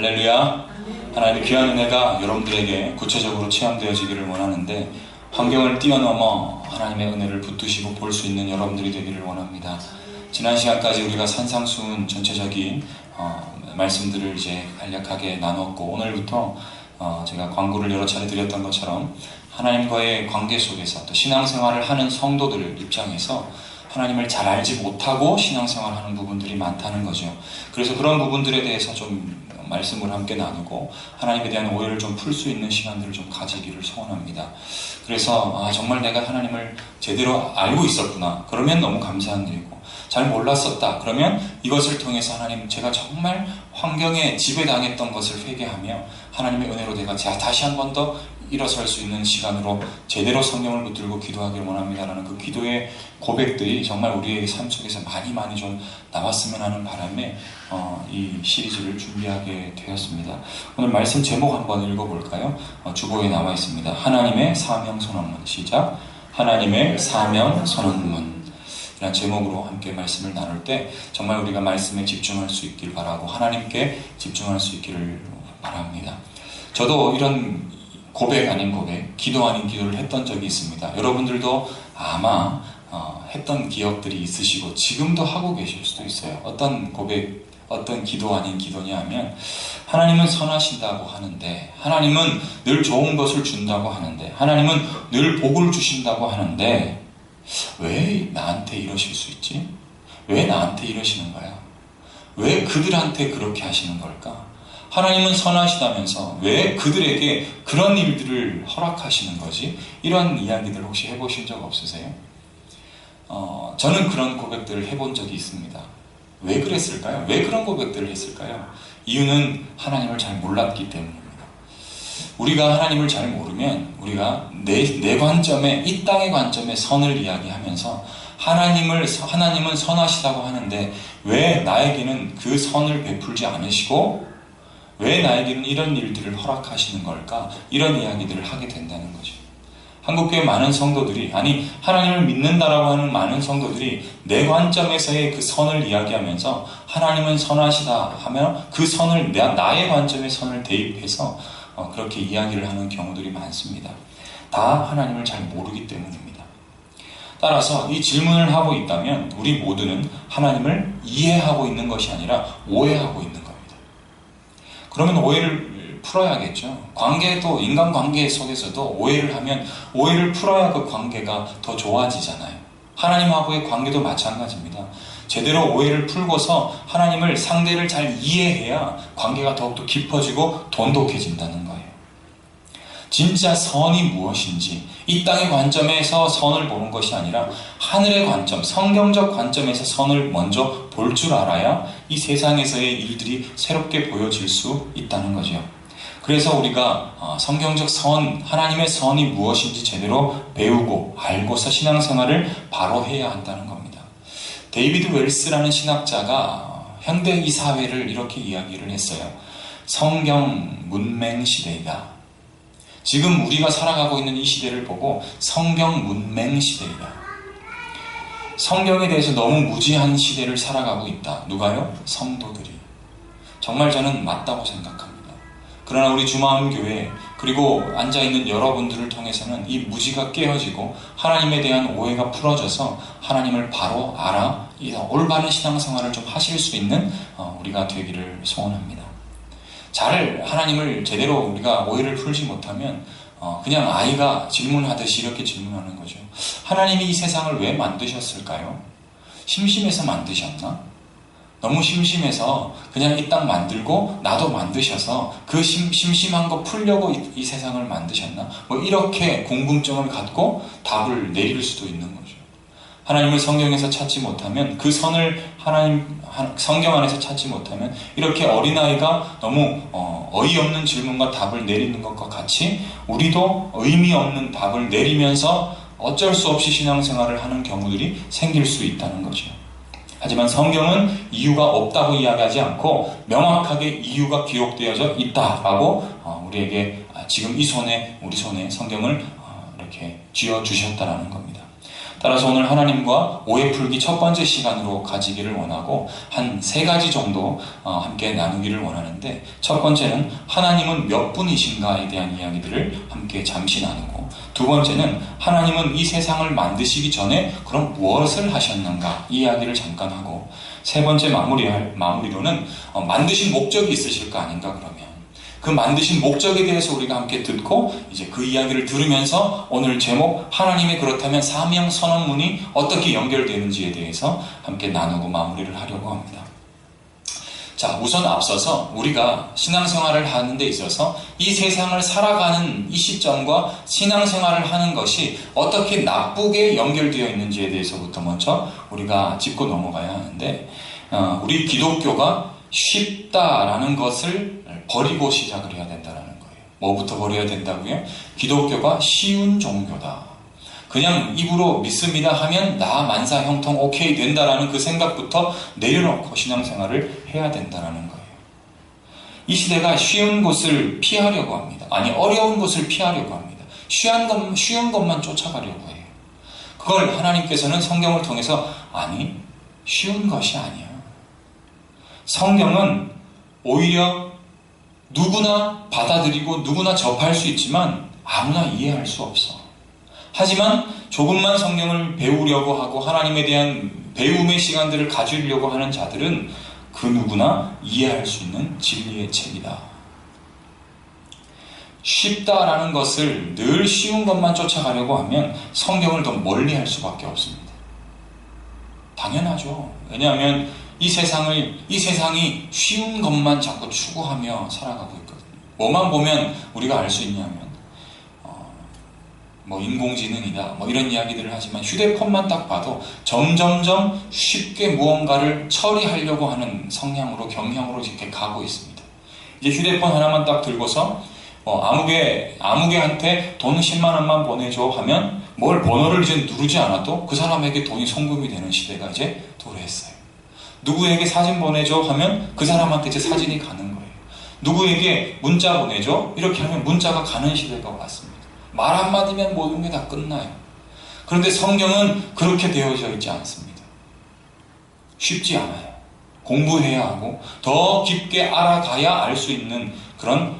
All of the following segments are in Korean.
할렐루야. 하나님의 귀한 은혜가 여러분들에게 구체적으로 체험되어지기를 원하는데, 환경을 뛰어넘어 하나님의 은혜를 붙드시고 볼 수 있는 여러분들이 되기를 원합니다. 지난 시간까지 우리가 산상수훈 전체적인 말씀들을 이제 간략하게 나눴고, 오늘부터 제가 광고를 여러 차례 드렸던 것처럼 하나님과의 관계 속에서 또 신앙생활을 하는 성도들 입장에서 하나님을 잘 알지 못하고 신앙생활을 하는 부분들이 많다는 거죠. 그래서 그런 부분들에 대해서 좀 말씀을 함께 나누고 하나님에 대한 오해를 좀 풀 수 있는 시간들을 좀 가지기를 소원합니다. 그래서 정말 내가 하나님을 제대로 알고 있었구나, 그러면 너무 감사한 일이고, 잘 몰랐었다 그러면 이것을 통해서 하나님, 제가 정말 환경에 지배당했던 것을 회개하며 하나님의 은혜로 내가 다시 한 번 더 일어설 수 있는 시간으로 제대로 성경을 붙들고 기도하기를 원합니다라는 그 기도의 고백들이 정말 우리의 삶 속에서 많이 좀 나왔으면 하는 바람에 이 시리즈를 준비하게 되었습니다. 오늘 말씀 제목 한번 읽어볼까요? 주보에 나와 있습니다. 하나님의 사명 선언문. 시작. 하나님의 사명 선언문 이란 제목으로 함께 말씀을 나눌 때 정말 우리가 말씀에 집중할 수 있길 바라고 하나님께 집중할 수 있기를 바랍니다. 저도 이런 고백 아닌 고백, 기도 아닌 기도를 했던 적이 있습니다. 여러분들도 아마 했던 기억들이 있으시고 지금도 하고 계실 수도 있어요. 어떤 고백, 어떤 기도 아닌 기도냐 하면, 하나님은 선하신다고 하는데, 하나님은 늘 좋은 것을 준다고 하는데, 하나님은 늘 복을 주신다고 하는데 왜 나한테 이러실 수 있지? 왜 나한테 이러시는 거야? 왜 그들한테 그렇게 하시는 걸까? 하나님은 선하시다면서 왜 그들에게 그런 일들을 허락하시는 거지? 이런 이야기들 혹시 해보신 적 없으세요? 저는 그런 고백들을 해본 적이 있습니다. 왜 그랬을까요? 왜 그런 고백들을 했을까요? 이유는 하나님을 잘 몰랐기 때문입니다. 우리가 하나님을 잘 모르면 우리가 내 관점에, 이 땅의 관점에 선을 이야기하면서 하나님은 선하시다고 하는데 왜 나에게는 그 선을 베풀지 않으시고 왜 나에게는 이런 일들을 허락하시는 걸까? 이런 이야기들을 하게 된다는 거죠. 한국교회 많은 성도들이, 아니 하나님을 믿는다라고 하는 많은 성도들이 내 관점에서의 그 선을 이야기하면서 하나님은 선하시다 하며 그 선을 나의 관점의 선을 대입해서 그렇게 이야기를 하는 경우들이 많습니다. 다 하나님을 잘 모르기 때문입니다. 따라서 이 질문을 하고 있다면 우리 모두는 하나님을 이해하고 있는 것이 아니라 오해하고 있는 겁니다. 그러면 오해를 풀어야겠죠. 관계도, 인간관계 속에서도 오해를 하면 오해를 풀어야 그 관계가 더 좋아지잖아요. 하나님하고의 관계도 마찬가지입니다. 제대로 오해를 풀고서 하나님을, 상대를 잘 이해해야 관계가 더욱더 깊어지고 돈독해진다는 거예요. 진짜 선이 무엇인지 이 땅의 관점에서 선을 보는 것이 아니라 하늘의 관점, 성경적 관점에서 선을 먼저 볼 줄 알아야 이 세상에서의 일들이 새롭게 보여질 수 있다는 거죠. 그래서 우리가 성경적 선, 하나님의 선이 무엇인지 제대로 배우고 알고서 신앙생활을 바로 해야 한다는 겁니다. 데이비드 웰스라는 신학자가 현대 이 사회를 이렇게 이야기를 했어요. 성경 문맹 시대이다. 지금 우리가 살아가고 있는 이 시대를 보고 성경 문맹 시대이다. 성경에 대해서 너무 무지한 시대를 살아가고 있다. 누가요? 성도들이. 정말 저는 맞다고 생각합니다. 그러나 우리 주마음교회, 그리고 앉아있는 여러분들을 통해서는 이 무지가 깨어지고 하나님에 대한 오해가 풀어져서 하나님을 바로 알아 이 올바른 신앙생활을 좀 하실 수 있는 우리가 되기를 소원합니다. 잘 하나님을 제대로 우리가 오해를 풀지 못하면 그냥 아이가 질문하듯이 이렇게 질문하는 거죠. 하나님이 이 세상을 왜 만드셨을까요? 심심해서 만드셨나? 너무 심심해서 그냥 이 땅 만들고 나도 만드셔서 그 심심한 거 풀려고 이 세상을 만드셨나? 뭐 이렇게 궁금증을 갖고 답을 내릴 수도 있는 거죠. 하나님을 성경에서 찾지 못하면, 그 선을 성경 안에서 찾지 못하면 이렇게 어린아이가 너무 어이없는 질문과 답을 내리는 것과 같이 우리도 의미 없는 답을 내리면서 어쩔 수 없이 신앙생활을 하는 경우들이 생길 수 있다는 거죠. 하지만 성경은 이유가 없다고 이야기하지 않고 명확하게 이유가 기록되어져 있다라고 우리에게 지금 우리 손에 성경을 이렇게 쥐어주셨다라는 겁니다. 따라서 오늘 하나님과 오해 풀기 첫 번째 시간으로 가지기를 원하고 한 3가지 정도 함께 나누기를 원하는데, 첫 번째는 하나님은 몇 분이신가에 대한 이야기들을 함께 잠시 나누고, 두 번째는 하나님은 이 세상을 만드시기 전에 그럼 무엇을 하셨는가 이 이야기를 잠깐 하고, 세 번째 마무리로는 만드신 목적이 있으실 거 아닌가. 그러면 그 만드신 목적에 대해서 우리가 함께 듣고, 이제 그 이야기를 들으면서 오늘 제목 하나님의 그렇다면 사명 선언문이 어떻게 연결되는지에 대해서 함께 나누고 마무리를 하려고 합니다. 자, 우선 앞서서 우리가 신앙생활을 하는 데 있어서 이 세상을 살아가는 이 시점과 신앙생활을 하는 것이 어떻게 나쁘게 연결되어 있는지에 대해서부터 먼저 우리가 짚고 넘어가야 하는데, 우리 기독교가 쉽다라는 것을 버리고 시작을 해야 된다는 거예요. 뭐부터 버려야 된다고요? 기독교가 쉬운 종교다. 그냥 입으로 믿습니다 하면 나 만사 형통 오케이 된다라는 그 생각부터 내려놓고 신앙생활을 해야 된다는 거예요. 이 시대가 쉬운 것을 피하려고 합니다. 아니, 어려운 것을 피하려고 합니다. 쉬운 것만 쫓아가려고 해요. 그걸 하나님께서는 성경을 통해서 아니, 쉬운 것이 아니야. 성경은 오히려 누구나 받아들이고 누구나 접할 수 있지만 아무나 이해할 수 없어. 하지만 조금만 성경을 배우려고 하고 하나님에 대한 배움의 시간들을 가지려고 하는 자들은 그 누구나 이해할 수 있는 진리의 책이다. 쉽다라는 것을 늘 쉬운 것만 쫓아가려고 하면 성경을 더 멀리 할 수밖에 없습니다. 당연하죠. 왜냐하면 이 세상이 쉬운 것만 자꾸 추구하며 살아가고 있거든요. 뭐만 보면 우리가 알 수 있냐면 인공지능이다 이런 이야기들을 하지만 휴대폰만 딱 봐도 점점점 쉽게 무언가를 처리하려고 하는 성향으로 경향으로 이렇게 가고 있습니다. 이제 휴대폰 하나만 딱 들고서 아무개한테 돈 10만 원만 보내줘 하면 뭘 번호를 이제 누르지 않아도 그 사람에게 돈이 송금이 되는 시대가 이제 도래했어요. 누구에게 사진 보내줘 하면 그 사람한테 이제 사진이 가는 거예요. 누구에게 문자 보내줘 이렇게 하면 문자가 가는 시대가 왔습니다. 말 한마디면 모든 게 다 끝나요. 그런데 성경은 그렇게 되어져 있지 않습니다. 쉽지 않아요. 공부해야 하고 더 깊게 알아가야 알 수 있는 그런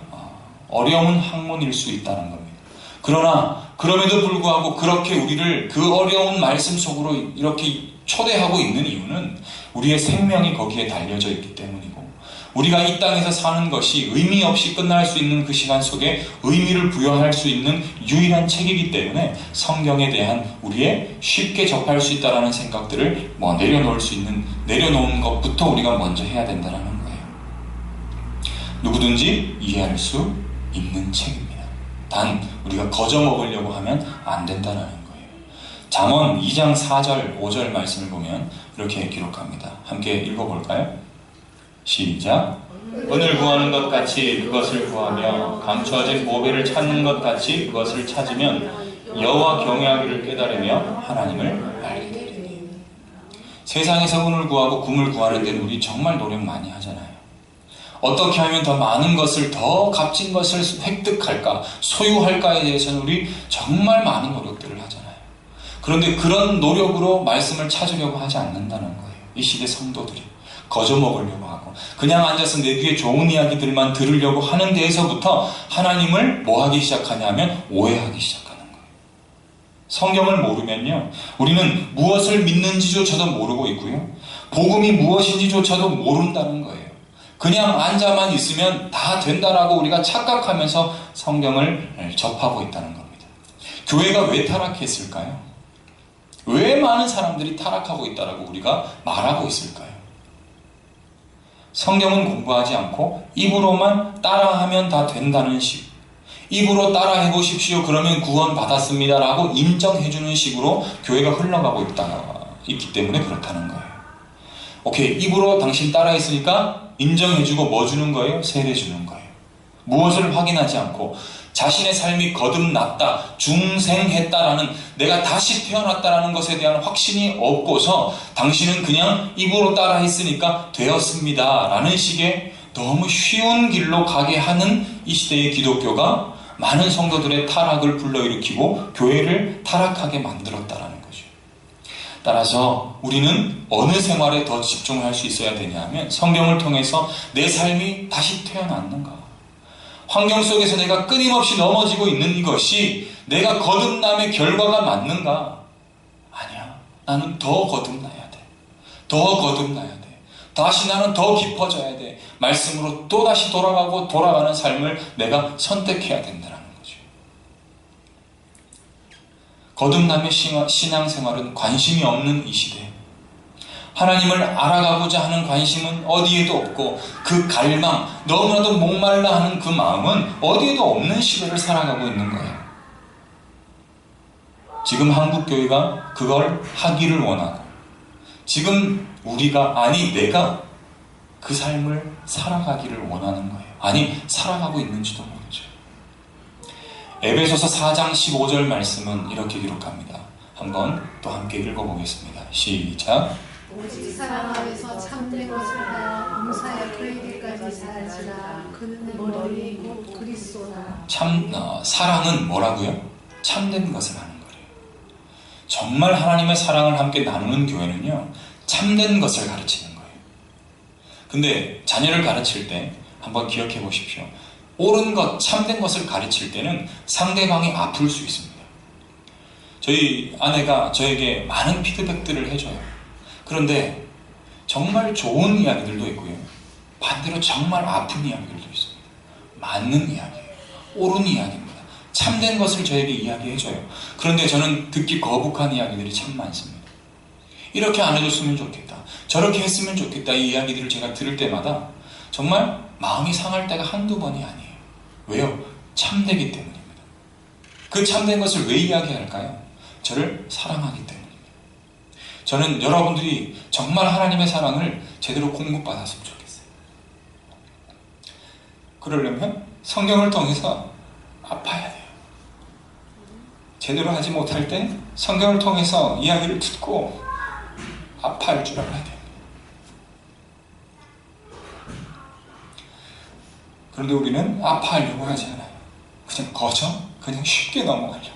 어려운 학문일 수 있다는 겁니다. 그러나 그럼에도 불구하고 그렇게 우리를 그 어려운 말씀 속으로 이렇게 초대하고 있는 이유는 우리의 생명이 거기에 달려져 있기 때문이고, 우리가 이 땅에서 사는 것이 의미 없이 끝날 수 있는 그 시간 속에 의미를 부여할 수 있는 유일한 책이기 때문에 성경에 대한 우리의 쉽게 접할 수 있다는 생각들을 내려놓은 것부터 우리가 먼저 해야 된다는 거예요. 누구든지 이해할 수 있는 책입니다. 단 우리가 거저 먹으려고 하면 안 된다는 거예요. 잠언 2장 4절 5절 말씀을 보면 이렇게 기록합니다. 함께 읽어볼까요? 시작. 은을 구하는 것 같이 그것을 구하며 감추어진 보배를 찾는 것 같이 그것을 찾으면 여호와 경외하기를 깨달으며 하나님을 알게 되리니. 세상에서 은을 구하고 금을 구하는 데는 우리 정말 노력 많이 하잖아요. 어떻게 하면 더 많은 것을, 더 값진 것을 획득할까, 소유할까에 대해서는 우리 정말 많은 노력들을 하잖아요. 그런데 그런 노력으로 말씀을 찾으려고 하지 않는다는 거예요. 이 시대 성도들이 거저 먹으려고 하고 그냥 앉아서 내 귀에 좋은 이야기들만 들으려고 하는 데에서부터 하나님을 뭐 하기 시작하냐면 오해하기 시작하는 거예요. 성경을 모르면요, 우리는 무엇을 믿는지조차도 모르고 있고요, 복음이 무엇인지조차도 모른다는 거예요. 그냥 앉아만 있으면 다 된다라고 우리가 착각하면서 성경을 접하고 있다는 겁니다. 교회가 왜 타락했을까요? 왜 많은 사람들이 타락하고 있다라고 우리가 말하고 있을까요? 성경은 공부하지 않고 입으로만 따라하면 다 된다는 식, 입으로 따라해 보십시오 그러면 구원 받았습니다 라고 인정해주는 식으로 교회가 흘러가고 있기 때문에 그렇다는 거예요. 오케이, 입으로 당신 따라했으니까 인정해주고 뭐 주는 거예요? 세례 주는 거예요. 무엇을 확인하지 않고 자신의 삶이 거듭났다, 중생했다라는, 내가 다시 태어났다라는 것에 대한 확신이 없고서 당신은 그냥 입으로 따라했으니까 되었습니다 라는 식의 너무 쉬운 길로 가게 하는 이 시대의 기독교가 많은 성도들의 타락을 불러일으키고 교회를 타락하게 만들었다라는 거죠. 따라서 우리는 어느 생활에 더 집중할 수 있어야 되냐 하면 성경을 통해서 내 삶이 다시 태어났는가, 환경 속에서 내가 끊임없이 넘어지고 있는 이것이 내가 거듭남의 결과가 맞는가? 아니야. 나는 더 거듭나야 돼. 더 거듭나야 돼. 다시 나는 더 깊어져야 돼. 말씀으로 또다시 돌아가고 돌아가는 삶을 내가 선택해야 된다는 거죠. 거듭남의 신앙생활은 관심이 없는 이 시대, 하나님을 알아가고자 하는 관심은 어디에도 없고 그 갈망, 너무나도 목말라 하는 그 마음은 어디에도 없는 시대를 살아가고 있는 거예요. 지금 한국교회가 그걸 하기를 원하고, 지금 우리가, 아니 내가 그 삶을 살아가기를 원하는 거예요. 아니 살아가고 있는지도 모르죠. 에베소서 4장 15절 말씀은 이렇게 기록합니다. 한번 또 함께 읽어보겠습니다. 시작. 오직 사랑 안에서 참된 것을 하여 범사에 그에게까지 사하지라. 그는 머리 곧 그리스도라. 사랑은 뭐라고요? 참된 것을 하는 거예요. 정말 하나님의 사랑을 함께 나누는 교회는요, 참된 것을 가르치는 거예요. 근데 자녀를 가르칠 때 한번 기억해 보십시오. 옳은 것, 참된 것을 가르칠 때는 상대방이 아플 수 있습니다. 저희 아내가 저에게 많은 피드백들을 해줘요. 그런데 정말 좋은 이야기들도 있고요, 반대로 정말 아픈 이야기들도 있습니다. 맞는 이야기예요. 옳은 이야기입니다. 참된 것을 저에게 이야기해줘요. 그런데 저는 듣기 거북한 이야기들이 참 많습니다. 이렇게 안 해줬으면 좋겠다, 저렇게 했으면 좋겠다, 이 이야기들을 제가 들을 때마다 정말 마음이 상할 때가 한두 번이 아니에요. 왜요? 참되기 때문입니다. 그 참된 것을 왜 이야기할까요? 저를 사랑하기 때문입니다. 저는 여러분들이 정말 하나님의 사랑을 제대로 공급받았으면 좋겠어요. 그러려면 성경을 통해서 아파야 돼요. 제대로 하지 못할 때 성경을 통해서 이야기를 듣고 아파할 줄 알아야 돼요. 그런데 우리는 아파하려고 하지 않아요. 그냥 그냥 쉽게 넘어가려고.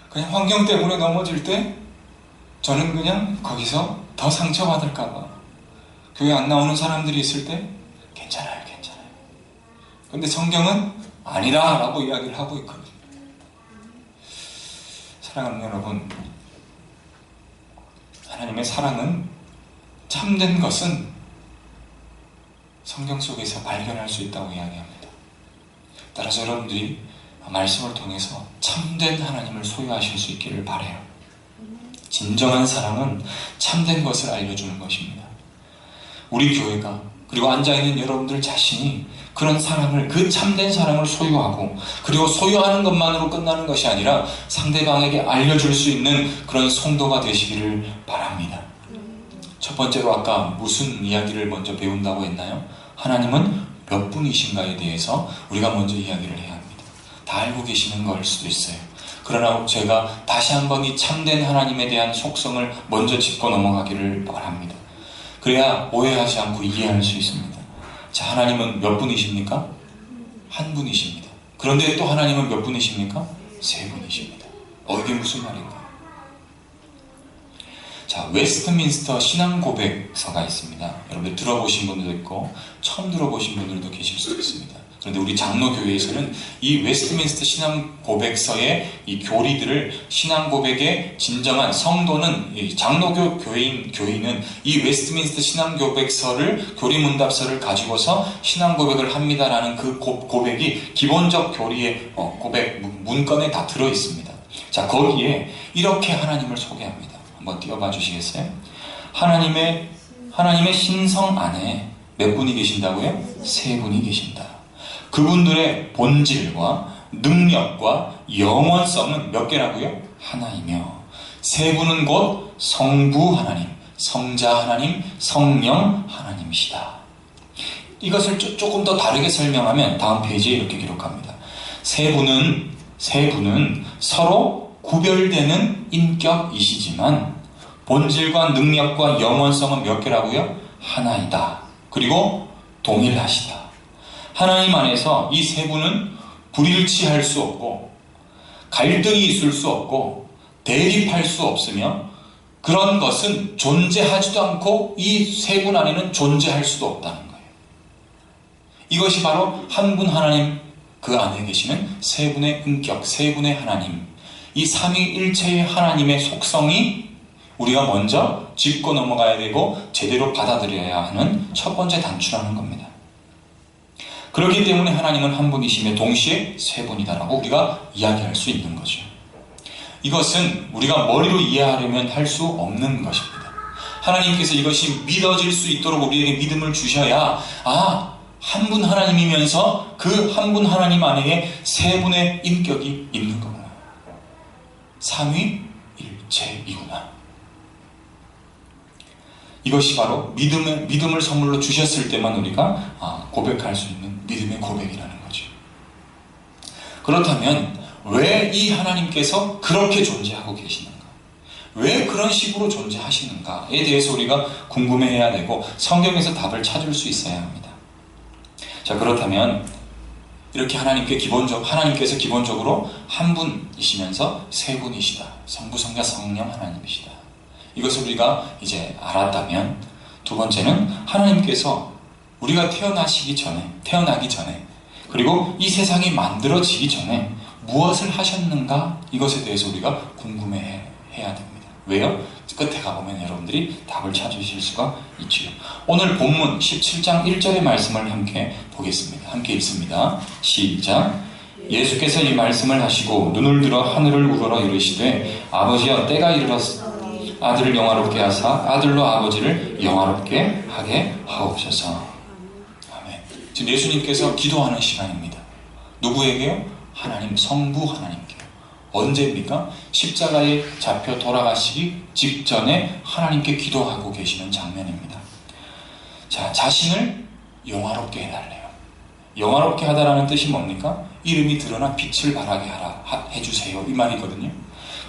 그냥 환경 때문에 넘어질 때 저는 그냥 거기서 더 상처받을까봐 교회 안 나오는 사람들이 있을 때 괜찮아요. 근데 성경은 아니다 라고 이야기를 하고 있거든요. 사랑하는 여러분, 하나님의 사랑은, 참된 것은 성경 속에서 발견할 수 있다고 이야기합니다. 따라서 여러분들이 말씀을 통해서 참된 하나님을 소유하실 수 있기를 바라요. 진정한 사랑은 참된 것을 알려주는 것입니다. 우리 교회가, 그리고 앉아있는 여러분들 자신이 그런 사랑을, 그 참된 사랑을 소유하고, 그리고 소유하는 것만으로 끝나는 것이 아니라 상대방에게 알려줄 수 있는 그런 성도가 되시기를 바랍니다. 첫 번째로 아까 무슨 이야기를 먼저 배운다고 했나요? 하나님은 몇 분이신가에 대해서 우리가 먼저 이야기를 해야 합니다. 다 알고 계시는 걸 수도 있어요. 그러나 제가 다시 한번 이 참된 하나님에 대한 속성을 먼저 짚고 넘어가기를 바랍니다. 그래야 오해하지 않고 이해할 수 있습니다. 자, 하나님은 몇 분이십니까? 한 분이십니다. 그런데 또 하나님은 몇 분이십니까? 세 분이십니다. 이게 무슨 말인가? 자, 웨스트민스터 신앙고백서가 있습니다. 여러분들 들어보신 분들도 있고 처음 들어보신 분들도 계실 수도 있습니다. 그런데 우리 장로교회에서는 이 웨스트민스터 신앙고백서의 이 교리들을, 신앙고백의 진정한 성도는, 이 장로교 교인은 이 웨스트민스터 신앙고백서를, 교리문답서를 가지고서 신앙고백을 합니다라는 그 고백이 기본적 교리의 고백 문건에 다 들어있습니다. 자, 거기에 이렇게 하나님을 소개합니다. 한번 띄워봐 주시겠어요? 하나님의 신성 안에 몇 분이 계신다고요? 세 분이 계신다. 그분들의 본질과 능력과 영원성은 몇 개라고요? 하나이며, 세 분은 곧 성부 하나님, 성자 하나님, 성령 하나님이시다. 이것을 조금 더 다르게 설명하면 다음 페이지에 이렇게 기록합니다. 세 분은 서로 구별되는 인격이시지만 본질과 능력과 영원성은 몇 개라고요? 하나이다. 그리고 동일하시다. 하나님 안에서 이 세 분은 불일치할 수 없고, 갈등이 있을 수 없고, 대립할 수 없으며, 그런 것은 존재하지도 않고 이 세 분 안에는 존재할 수도 없다는 거예요. 이것이 바로 한 분 하나님 그 안에 계시는 세 분의 인격, 세 분의 하나님, 이 삼위일체의 하나님의 속성이 우리가 먼저 짚고 넘어가야 되고 제대로 받아들여야 하는 첫 번째 단추라는 겁니다. 그렇기 때문에 하나님은 한 분이시며 동시에 세 분이다라고 우리가 이야기할 수 있는 거죠. 이것은 우리가 머리로 이해하려면 할 수 없는 것입니다. 하나님께서 이것이 믿어질 수 있도록 우리에게 믿음을 주셔야 한 분 하나님이면서 그 한 분 하나님 안에 세 분의 인격이 있는 거구나. 삼위일체이구나. 이것이 바로 믿음을 선물로 주셨을 때만 우리가 고백할 수 있는 믿음의 고백이라는 거죠. 그렇다면 왜 이 하나님께서 그렇게 존재하고 계시는가? 왜 그런 식으로 존재하시는가에 대해서 우리가 궁금해해야 되고 성경에서 답을 찾을 수 있어야 합니다. 자, 그렇다면 이렇게 하나님께서 기본적으로 한 분이시면서 세 분이시다. 성부, 성자, 성령 하나님이시다. 이것을 우리가 이제 알았다면 두 번째는 하나님께서 우리가 태어나기 전에 그리고 이 세상이 만들어지기 전에 무엇을 하셨는가? 이것에 대해서 우리가 궁금해해야 됩니다. 왜요? 끝에 가보면 여러분들이 답을 찾으실 수가 있지요. 오늘 본문 17장 1절의 말씀을 함께 보겠습니다. 함께 읽습니다. 시작. 예수께서 이 말씀을 하시고 눈을 들어 하늘을 우러러 이르시되 아버지여 때가 이르렀으니 아들을 영화롭게 하사 아들로 아버지를 영화롭게 하게 하옵소서. 아멘. 지금 예수님께서 기도하는 시간입니다. 누구에게요? 하나님, 성부 하나님께. 언제입니까? 십자가에 잡혀 돌아가시기 직전에 하나님께 기도하고 계시는 장면입니다. 자, 자신을 영화롭게 해달래요. 영화롭게 하다라는 뜻이 뭡니까? 이름이 드러나 빛을 발하게 해주세요. 이 말이거든요.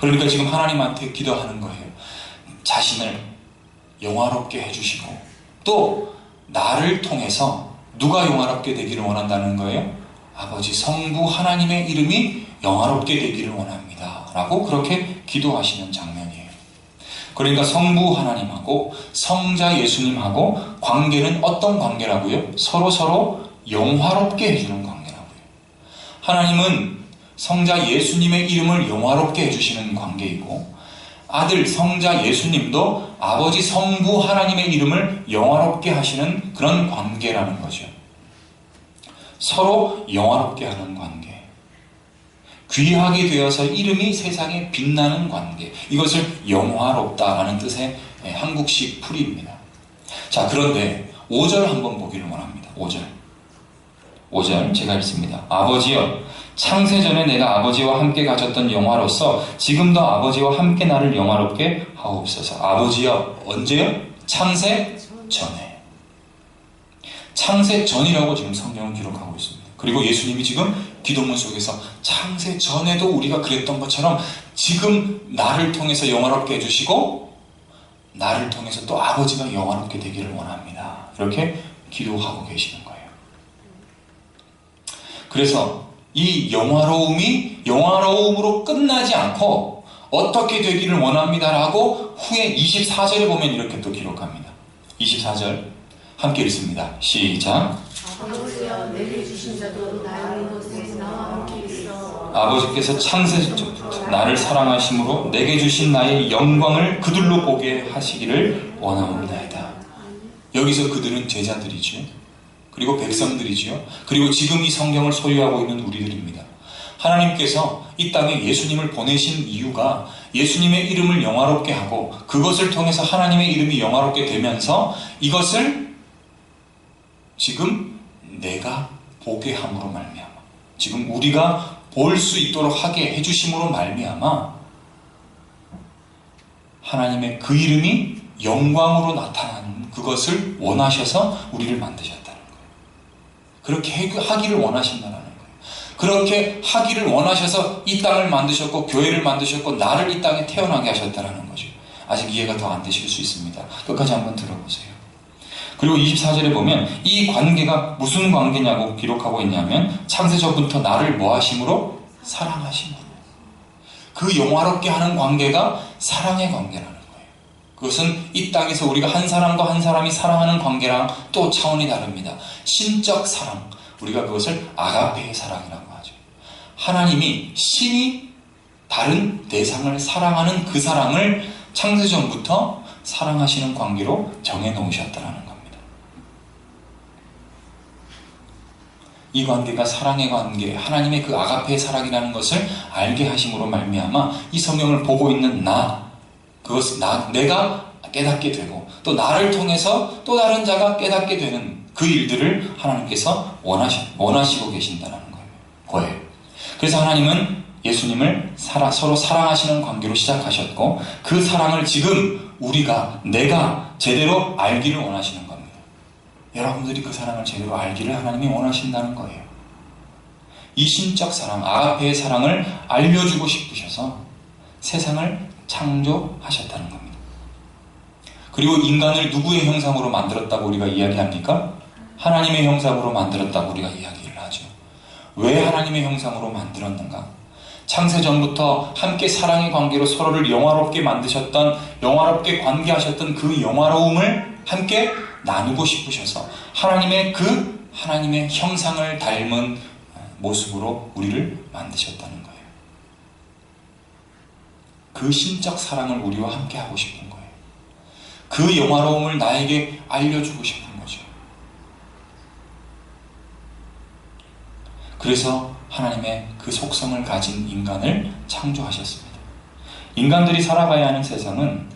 그러니까 지금 하나님한테 기도하는 거예요. 자신을 영화롭게 해주시고 또 나를 통해서 누가 영화롭게 되기를 원한다는 거예요? 아버지 성부 하나님의 이름이 영화롭게 되기를 원합니다. 라고 그렇게 기도하시는 장면이에요. 그러니까 성부 하나님하고 성자 예수님하고 관계는 어떤 관계라고요? 서로 영화롭게 해주는 관계라고요. 하나님은 성자 예수님의 이름을 영화롭게 해주시는 관계이고 아들 성자 예수님도 아버지 성부 하나님의 이름을 영화롭게 하시는 그런 관계라는 거죠. 서로 영화롭게 하는 관계. 귀하게 되어서 이름이 세상에 빛나는 관계. 이것을 영화롭다라는 뜻의 한국식 풀이입니다. 자, 그런데 5절 한번 보기를 원합니다. 5절 제가 읽습니다. 아버지여 창세전에 내가 아버지와 함께 가졌던 영화로서 지금도 아버지와 함께 나를 영화롭게 하옵소서. 아버지여 언제요? 창세전에. 창세전이라고 지금 성경은 기록하고 있습니다. 그리고 예수님이 지금 기도문 속에서 창세전에도 우리가 그랬던 것처럼 지금 나를 통해서 영화롭게 해주시고 나를 통해서 또 아버지가 영화롭게 되기를 원합니다. 이렇게 기도하고 계시는 거예요. 그래서 이 영화로움으로 끝나지 않고 어떻게 되기를 원합니다라고 후에 24절에 보면 이렇게 또 기록합니다. 24절 함께 읽습니다. 시작. 아버지여 내게 주신 자도 나의 곳에 나와 함께 있어. 아버지께서 창세전부터 나를 사랑하심으로 내게 주신 나의 영광을 그들로 보게 하시기를 원하옵나이다. 여기서 그들은 제자들이죠. 그리고 백성들이지요. 그리고 지금 이 성경을 소유하고 있는 우리들입니다. 하나님께서 이 땅에 예수님을 보내신 이유가 예수님의 이름을 영화롭게 하고 그것을 통해서 하나님의 이름이 영화롭게 되면서 이것을 지금 내가 보게 함으로 말미암아 지금 우리가 볼 수 있도록 하게 해주심으로 말미암아 하나님의 그 이름이 영광으로 나타나는 그것을 원하셔서 우리를 만드셨다는 거예요. 그렇게 하기를 원하신다는 거예요. 그렇게 하기를 원하셔서 이 땅을 만드셨고 교회를 만드셨고 나를 이 땅에 태어나게 하셨다는 거죠. 아직 이해가 더 안 되실 수 있습니다. 끝까지 한번 들어보세요. 그리고 24절에 보면 이 관계가 무슨 관계냐고 기록하고 있냐면 창세전부터 나를 뭐 하심으로? 사랑하심으로. 그 영화롭게 하는 관계가 사랑의 관계라는 거예요. 그것은 이 땅에서 우리가 한 사람과 한 사람이 사랑하는 관계랑 또 차원이 다릅니다. 신적 사랑, 우리가 그것을 아가페의 사랑이라고 하죠. 하나님이 신이 다른 대상을 사랑하는 그 사랑을 창세전부터 사랑하시는 관계로 정해놓으셨다는 겁니다. 이 관계가 사랑의 관계, 하나님의 그 아가페의 사랑이라는 것을 알게 하심으로 말미암아 이 성경을 보고 있는 내가 깨닫게 되고 또 나를 통해서 또 다른 자가 깨닫게 되는 그 일들을 하나님께서 원하시고 계신다는 거예요. 그래서 하나님은 예수님을 서로 사랑하시는 관계로 시작하셨고 그 사랑을 지금 내가 제대로 알기를 원하시는 겁니다. 여러분들이 그 사랑을 제대로 알기를 하나님이 원하신다는 거예요. 이 신적 사랑, 아가페의 사랑을 알려주고 싶으셔서 세상을 창조하셨다는 겁니다. 그리고 인간을 누구의 형상으로 만들었다고 우리가 이야기합니까? 하나님의 형상으로 만들었다고 우리가 이야기를 하죠. 왜 하나님의 형상으로 만들었는가? 창세전부터 함께 사랑의 관계로 서로를 영화롭게 영화롭게 관계하셨던 그 영화로움을 함께 나누고 싶으셔서 하나님의 형상을 닮은 모습으로 우리를 만드셨다는 거예요. 그 신적 사랑을 우리와 함께 하고 싶은 거예요. 그 영화로움을 나에게 알려주고 싶은 거죠. 그래서 하나님의 그 속성을 가진 인간을 창조하셨습니다. 인간들이 살아가야 하는 세상은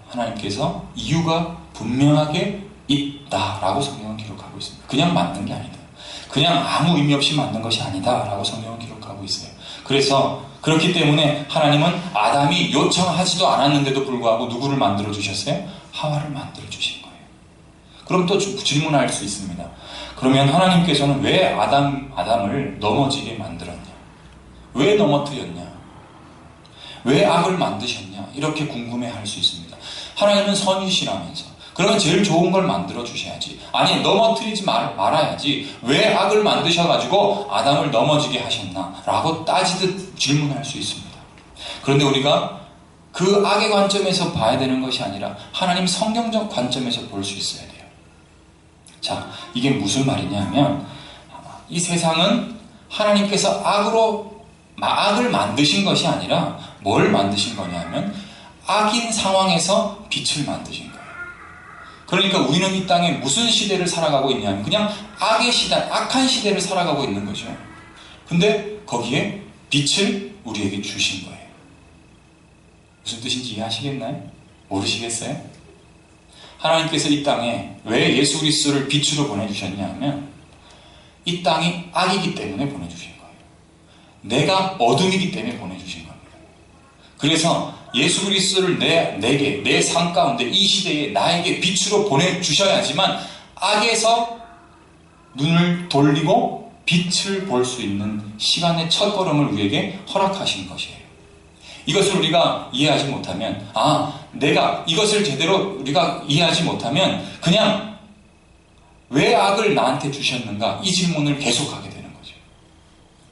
하나님께서 이유가 분명하게 있다라고 성경은 기록하고 있습니다. 그냥 만든 게 아니다. 그냥 아무 의미 없이 만든 것이 아니다라고 성경은 기록하고 있어요. 그래서 그렇기 때문에 하나님은 아담이 요청하지도 않았는데도 불구하고 누구를 만들어 주셨어요? 하와를 만들어 주신 거예요. 그럼 또 질문할 수 있습니다. 그러면 하나님께서는 왜 아담을 넘어지게 만들었냐? 왜 넘어뜨렸냐? 왜 악을 만드셨냐? 이렇게 궁금해할 수 있습니다. 하나님은 선이시라면서 그러면 제일 좋은 걸 만들어 주셔야지. 아니, 넘어뜨리지 말아야지. 왜 악을 만드셔가지고 아담을 넘어지게 하셨나? 라고 따지듯 질문할 수 있습니다. 그런데 우리가 그 악의 관점에서 봐야 되는 것이 아니라 하나님 성경적 관점에서 볼 수 있어야 돼요. 자, 이게 무슨 말이냐면 이 세상은 하나님께서 악을 만드신 것이 아니라 뭘 만드신 거냐면 악인 상황에서 빛을 만드신 거예요. 그러니까 우리는 이 땅에 무슨 시대를 살아가고 있냐면 그냥 악한 시대를 살아가고 있는 거죠. 근데 거기에 빛을 우리에게 주신 거예요. 무슨 뜻인지 이해하시겠나요? 모르시겠어요? 하나님께서 이 땅에 왜 예수 그리스도를 빛으로 보내주셨냐면 이 땅이 악이기 때문에 보내주신 거예요. 내가 어둠이기 때문에 보내주신 겁니다. 그래서 예수 그리스도를 내 삶 가운데 이 시대에 나에게 빛으로 보내주셔야지만 악에서 눈을 돌리고 빛을 볼 수 있는 시간의 첫걸음을 우리에게 허락하신 것이에요. 이것을 우리가 이해하지 못하면 이것을 제대로 우리가 이해하지 못하면 그냥 왜 악을 나한테 주셨는가 이 질문을 계속하게 되는 거죠.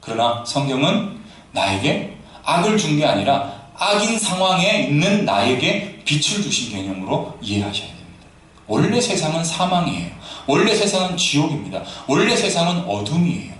그러나 성경은 나에게 악을 준 게 아니라 악인 상황에 있는 나에게 빛을 주신 개념으로 이해하셔야 됩니다. 원래 세상은 사망이에요. 원래 세상은 지옥입니다. 원래 세상은 어둠이에요.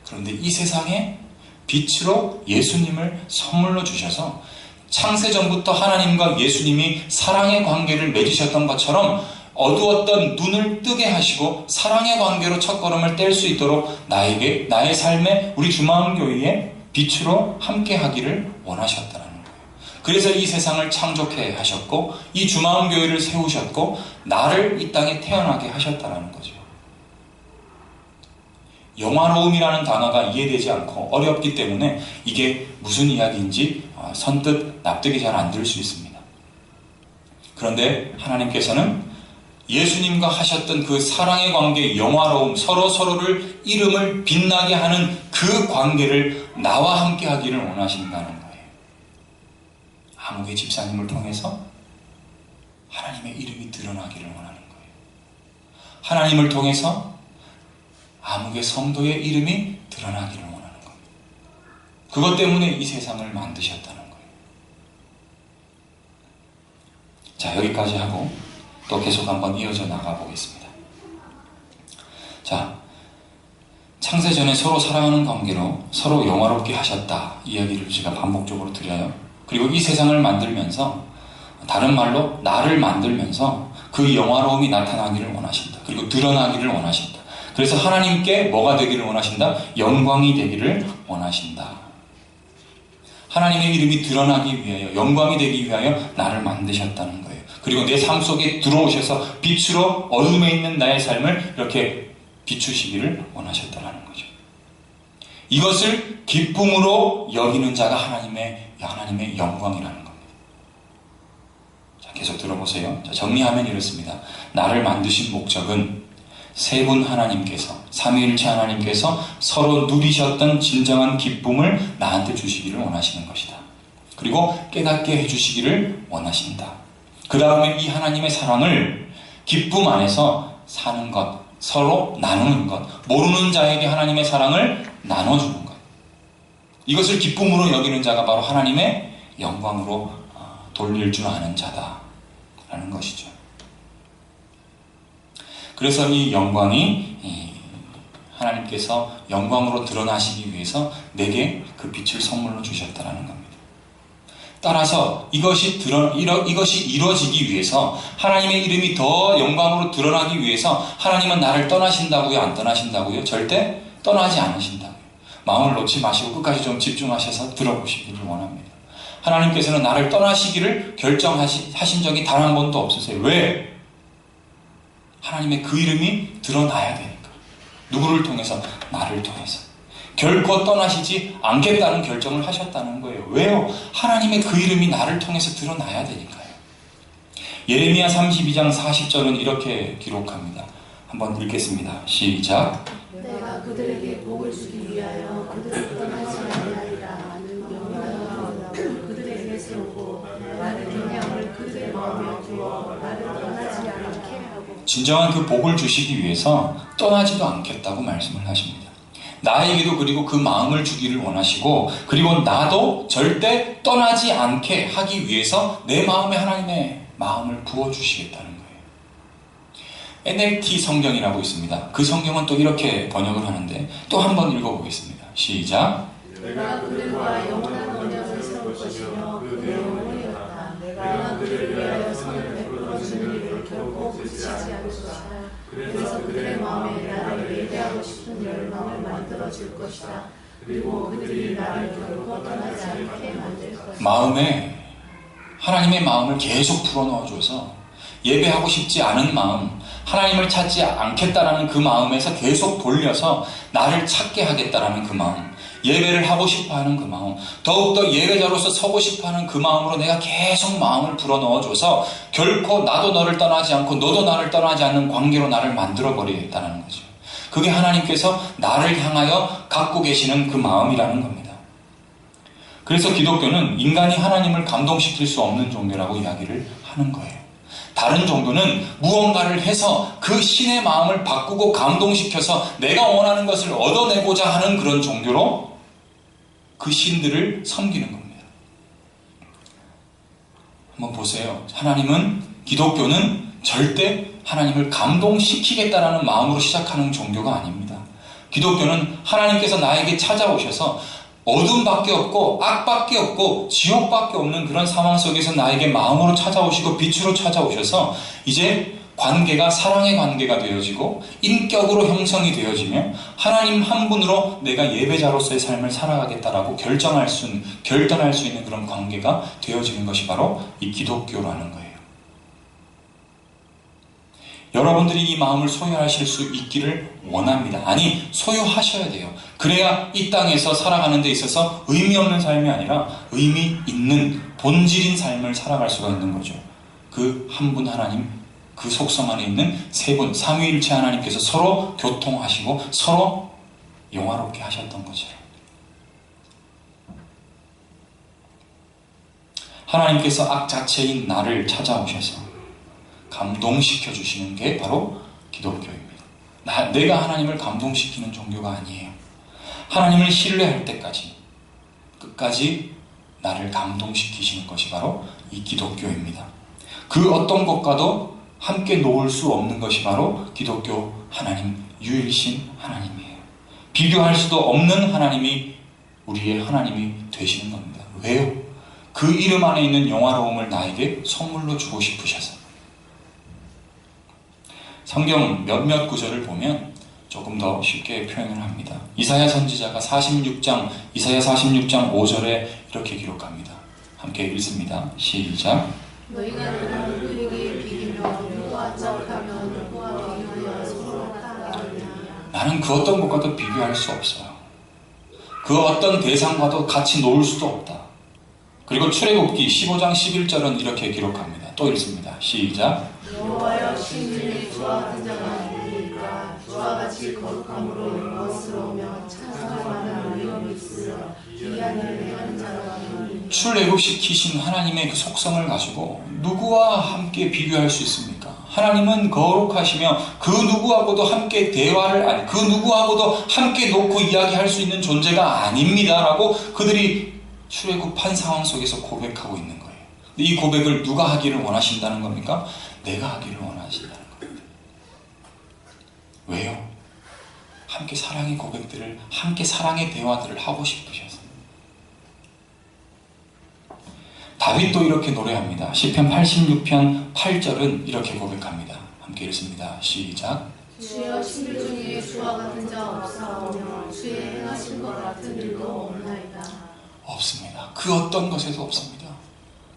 그런데 이 세상에 빛으로 예수님을 선물로 주셔서 창세전부터 하나님과 예수님이 사랑의 관계를 맺으셨던 것처럼 어두웠던 눈을 뜨게 하시고 사랑의 관계로 첫걸음을 뗄 수 있도록 나의 삶에 우리 주마음교회에 빛으로 함께 하기를 원하셨다는 거예요. 그래서 이 세상을 창조케 하셨고 이 주마음교회를 세우셨고 나를 이 땅에 태어나게 하셨다는 거죠. 영화로움이라는 단어가 이해되지 않고 어렵기 때문에 이게 무슨 이야기인지 선뜻 납득이 잘 안 될 수 있습니다. 그런데 하나님께서는 예수님과 하셨던 그 사랑의 관계, 영화로움, 서로를 이름을 빛나게 하는 그 관계를 나와 함께 하기를 원하신다는 거예요. 아무개 집사님을 통해서 하나님의 이름이 드러나기를 원하는 거예요. 하나님을 통해서 아무개 성도의 이름이 드러나기를 원하는 겁니다. 그것 때문에 이 세상을 만드셨다는 거예요. 자, 여기까지 하고 또 계속 한번 이어져 나가 보겠습니다. 자, 창세전에 서로 사랑하는 관계로 서로 영화롭게 하셨다 이야기를 제가 반복적으로 드려요. 그리고 이 세상을 만들면서, 다른 말로 나를 만들면서 그 영화로움이 나타나기를 원하신다. 그리고 드러나기를 원하신다. 그래서 하나님께 뭐가 되기를 원하신다? 영광이 되기를 원하신다. 하나님의 이름이 드러나기 위하여, 영광이 되기 위하여 나를 만드셨다는 거예요. 그리고 내 삶 속에 들어오셔서 빛으로 어둠에 있는 나의 삶을 이렇게 비추시기를 원하셨다는 거죠. 이것을 기쁨으로 여기는 자가 하나님의 영광이라는 겁니다. 자, 계속 들어보세요. 자, 정리하면 이렇습니다. 나를 만드신 목적은 세 분 하나님께서, 삼위일체 하나님께서 서로 누리셨던 진정한 기쁨을 나한테 주시기를 원하시는 것이다. 그리고 깨닫게 해주시기를 원하신다. 그 다음에 이 하나님의 사랑을 기쁨 안에서 사는 것, 서로 나누는 것, 모르는 자에게 하나님의 사랑을 나눠주는 것, 이것을 기쁨으로 여기는 자가 바로 하나님의 영광으로 돌릴 줄 아는 자다라는 것이죠. 그래서 이 영광이 하나님께서 영광으로 드러나시기 위해서 내게 그 빛을 선물로 주셨다는 겁니다. 따라서 이것이 이루어지기 위해서, 하나님의 이름이 더 영광으로 드러나기 위해서 하나님은 나를 떠나신다고요? 안 떠나신다고요? 절대 떠나지 않으신다고요. 마음을 놓지 마시고 끝까지 좀 집중하셔서 들어보시기를 원합니다. 하나님께서는 나를 떠나시기를 결정하신 적이 단 한 번도 없으세요. 왜? 하나님의 그 이름이 드러나야 되니까. 누구를 통해서? 나를 통해서. 결코 떠나시지 않겠다는 결정을 하셨다는 거예요. 왜요? 하나님의 그 이름이 나를 통해서 드러나야 되니까요. 예레미야 32장 40절은 이렇게 기록합니다. 한번 읽겠습니다. 시작. 내가 그들에게 복을 주기 위하여 그들을 떠나지 아니하리라. 영원하고 그들에게 세우고 나를 영향을 그들의 마음에 두어 나를 떠나지 않게 하고. 진정한 그 복을 주시기 위해서 떠나지도 않겠다고 말씀을 하십니다. 나에게도 그리고 그 마음을 주기를 원하시고, 그리고 나도 절대 떠나지 않게 하기 위해서 내 마음에 하나님의 마음을 부어주시겠다는 거예요. NLT 성경이라고 있습니다. 그 성경은 또 이렇게 번역을 하는데 또 한번 읽어보겠습니다. 시작. 내가 그들과 영원한 언약을 세울 것이며 그들의 영혼이었다. 내가 그들을 위하여 선을 베풀어 주는 일을 결코 그치지 않을 것이다. 그래서 그들의 마음에 나를 예배하고 싶은 열망을 만들어 줄 것이다. 그리고 그들이 나를 결코 떠나지 않게 만들 것이다. 마음에 하나님의 마음을 계속 풀어넣어줘서 예배하고 싶지 않은 마음, 하나님을 찾지 않겠다라는 그 마음에서 계속 돌려서 나를 찾게 하겠다라는 그 마음, 예배를 하고 싶어하는 그 마음, 더욱더 예배자로서 서고 싶어하는 그 마음으로 내가 계속 마음을 불어넣어줘서 결코 나도 너를 떠나지 않고 너도 나를 떠나지 않는 관계로 나를 만들어버리겠다는 거죠. 그게 하나님께서 나를 향하여 갖고 계시는 그 마음이라는 겁니다. 그래서 기독교는 인간이 하나님을 감동시킬 수 없는 종교라고 이야기를 하는 거예요. 다른 종교는 무언가를 해서 그 신의 마음을 바꾸고 감동시켜서 내가 원하는 것을 얻어내고자 하는 그런 종교로 그 신들을 섬기는 겁니다. 한번 보세요. 기독교는 절대 하나님을 감동시키겠다라는 마음으로 시작하는 종교가 아닙니다. 기독교는 하나님께서 나에게 찾아오셔서 어둠밖에 없고 악밖에 없고 지옥밖에 없는 그런 상황 속에서 나에게 마음으로 찾아오시고 빛으로 찾아오셔서 이제 관계가 사랑의 관계가 되어지고 인격으로 형성이 되어지며 하나님 한 분으로 내가 예배자로서의 삶을 살아가겠다라고 결단할 수 있는 그런 관계가 되어지는 것이 바로 이 기독교라는 거예요. 여러분들이 이 마음을 소유하실 수 있기를 원합니다. 아니, 소유하셔야 돼요. 그래야 이 땅에서 살아가는 데 있어서 의미 없는 삶이 아니라 의미 있는 본질인 삶을 살아갈 수가 있는 거죠. 그 한 분 하나님, 그 속성 안에 있는 세 분, 삼위일체 하나님께서 서로 교통하시고 서로 영화롭게 하셨던 거죠. 하나님께서 악 자체인 나를 찾아오셔서 감동시켜 주시는 게 바로 기독교입니다. 내가 하나님을 감동시키는 종교가 아니에요. 하나님을 신뢰할 때까지 끝까지 나를 감동시키시는 것이 바로 이 기독교입니다. 그 어떤 것과도 함께 놓을 수 없는 것이 바로 기독교 하나님, 유일신 하나님이에요. 비교할 수도 없는 하나님이 우리의 하나님이 되시는 겁니다. 왜요? 그 이름 안에 있는 영화로움을 나에게 선물로 주고 싶으셔서. 성경 몇몇 구절을 보면 조금 더 쉽게 표현을 합니다. 이사야 선지자가 46장 5절에 이렇게 기록합니다. 함께 읽습니다. 시작. 너희가 누구에게 비기며 누구와 짝하며 누구와 비교하여 서로 따라가느냐. 나는 그 어떤 것과도 비교할 수 없어요. 그 어떤 대상과도 같이 놓을 수도 없다. 그리고 출애굽기 15장 11절은 이렇게 기록합니다. 또 읽습니다. 시작. 여호와여 신중에 주와 같은 자가 아니니까 주와 같이 거룩함으로 영광스러우며 찬송할 만한 위엄이 있으며 귀한 일을 하는 자가 아니니. 출애굽시키신 하나님의 그 속성을 가지고 누구와 함께 비교할 수 있습니까? 하나님은 거룩하시며 그 누구하고도 함께 그 누구하고도 함께 놓고 이야기할 수 있는 존재가 아닙니다 라고 그들이 출애굽한 상황 속에서 고백하고 있는 거예요. 이 고백을 누가 하기를 원하신다는 겁니까? 내가 하기를 원하신다는 겁니다. 왜요? 함께 사랑의 고백들을, 함께 사랑의 대화들을 하고 싶으셔서. 다윗도 이렇게 노래합니다. 시편 86편 8절은 이렇게 고백합니다. 함께 읽습니다. 시작. 주여 신들 중에 주와 같은 자 없사오며 주의 행하신 것 같은 일도 없나이다. 없습니다. 그 어떤 것에도 없습니다.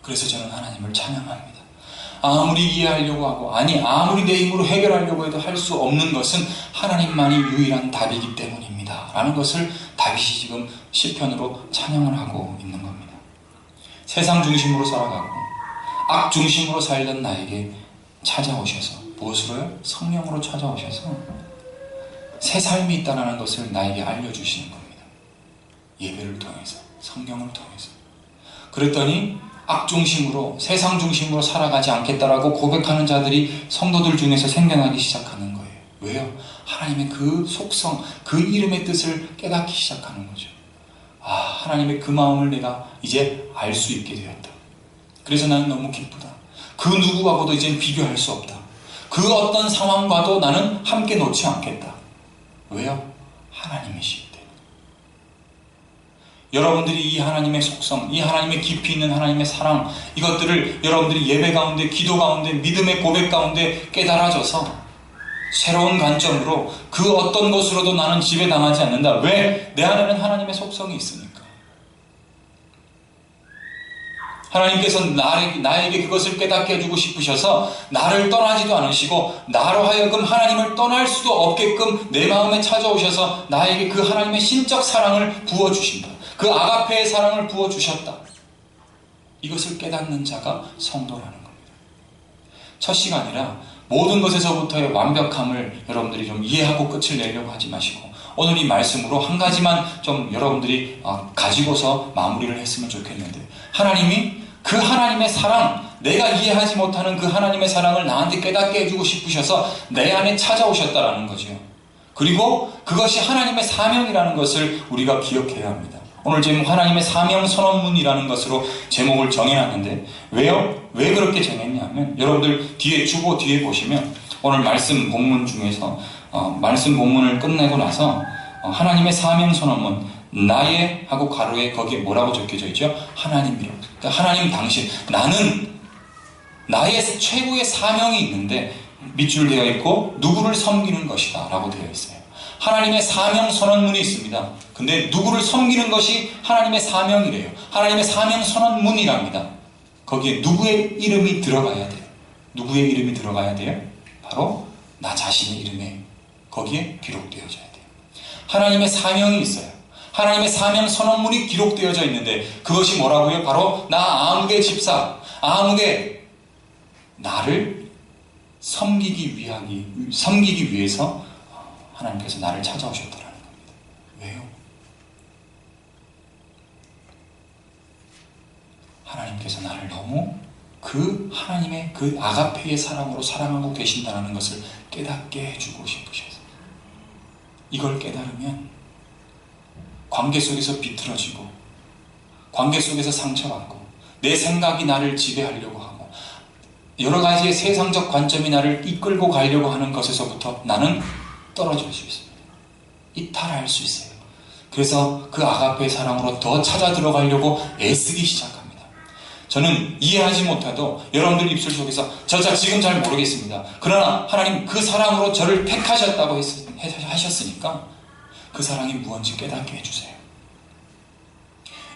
그래서 저는 하나님을 찬양합니다. 아무리 이해하려고 하고 아무리 내 힘으로 해결하려고 해도 할 수 없는 것은 하나님만이 유일한 답이기 때문입니다 라는 것을 다윗이 지금 시편으로 찬양을 하고 있는 겁니다. 세상 중심으로 살아가고 악 중심으로 살던 나에게 찾아오셔서 무엇으로요? 성령으로 찾아오셔서 새 삶이 있다는 것을 나에게 알려주시는 겁니다. 예배를 통해서, 성경을 통해서. 그랬더니 악 중심으로, 세상 중심으로 살아가지 않겠다라고 고백하는 자들이 성도들 중에서 생겨나기 시작하는 거예요. 왜요? 하나님의 그 속성, 그 이름의 뜻을 깨닫기 시작하는 거죠. 하나님의 그 마음을 내가 이제 알 수 있게 되었다. 그래서 나는 너무 기쁘다. 그 누구하고도 이제 비교할 수 없다. 그 어떤 상황과도 나는 함께 놓지 않겠다. 왜요? 하나님이시기 때문에. 여러분들이 이 하나님의 속성, 이 하나님의 깊이 있는 하나님의 사랑, 이것들을 여러분들이 예배 가운데, 기도 가운데, 믿음의 고백 가운데 깨달아져서 새로운 관점으로 그 어떤 것으로도 나는 지배당하지 않는다. 왜? 내 안에는 하나님의 속성이 있으니까. 하나님께서 나에게 그것을 깨닫게 해주고 싶으셔서 나를 떠나지도 않으시고 나로 하여금 하나님을 떠날 수도 없게끔 내 마음에 찾아오셔서 나에게 그 하나님의 신적 사랑을 부어주신다. 그 아가페의 사랑을 부어주셨다. 이것을 깨닫는 자가 성도라는 겁니다. 첫 시간이라 모든 것에서부터의 완벽함을 여러분들이 좀 이해하고 끝을 내려고 하지 마시고 오늘 이 말씀으로 한 가지만 좀 여러분들이 가지고서 마무리를 했으면 좋겠는데, 하나님이 그 하나님의 사랑, 내가 이해하지 못하는 그 하나님의 사랑을 나한테 깨닫게 해주고 싶으셔서 내 안에 찾아오셨다라는 거죠. 그리고 그것이 하나님의 사명이라는 것을 우리가 기억해야 합니다. 오늘 제목 하나님의 사명 선언문이라는 것으로 제목을 정해놨는데, 왜요? 왜 그렇게 정했냐면, 여러분들 주보 뒤에 보시면 오늘 말씀 본문 중에서 말씀 본문을 끝내고 나서 하나님의 사명 선언문, 나의 하고 가로에 거기에 뭐라고 적혀져 있죠? 하나님이라고. 그러니까 하나님 당신, 나는 나의 최고의 사명이 있는데 밑줄 되어 있고 누구를 섬기는 것이다 라고 되어 있어요. 하나님의 사명 선언문이 있습니다. 근데 누구를 섬기는 것이 하나님의 사명이래요. 하나님의 사명 선언문이랍니다. 거기에 누구의 이름이 들어가야 돼요. 누구의 이름이 들어가야 돼요? 바로 나 자신의 이름에 거기에 기록되어져야 돼요. 하나님의 사명이 있어요. 하나님의 사명 선언문이 기록되어져 있는데 그것이 뭐라고요? 바로 나 아무개 집사, 아무개 나를 섬기기 위해서 하나님께서 나를 찾아오셨다는 겁니다. 왜요? 하나님께서 나를 너무 그 하나님의 그 아가페의 사랑으로 사랑하고 계신다는 것을 깨닫게 해주고 싶으셔서, 이걸 깨달으면 관계 속에서 비틀어지고 관계 속에서 상처받고 내 생각이 나를 지배하려고 하고 여러 가지의 세상적 관점이 나를 이끌고 가려고 하는 것에서부터 나는 떨어질 수 있습니다. 이탈할 수 있어요. 그래서 그 아가페의 사랑으로 더 찾아 들어가려고 애쓰기 시작합니다. 저는 이해하지 못해도 여러분들 입술 속에서 저 지금 잘 모르겠습니다. 그러나 하나님 그 사랑으로 저를 택하셨다고 하셨으니까 그 사랑이 무언지 깨닫게 해주세요.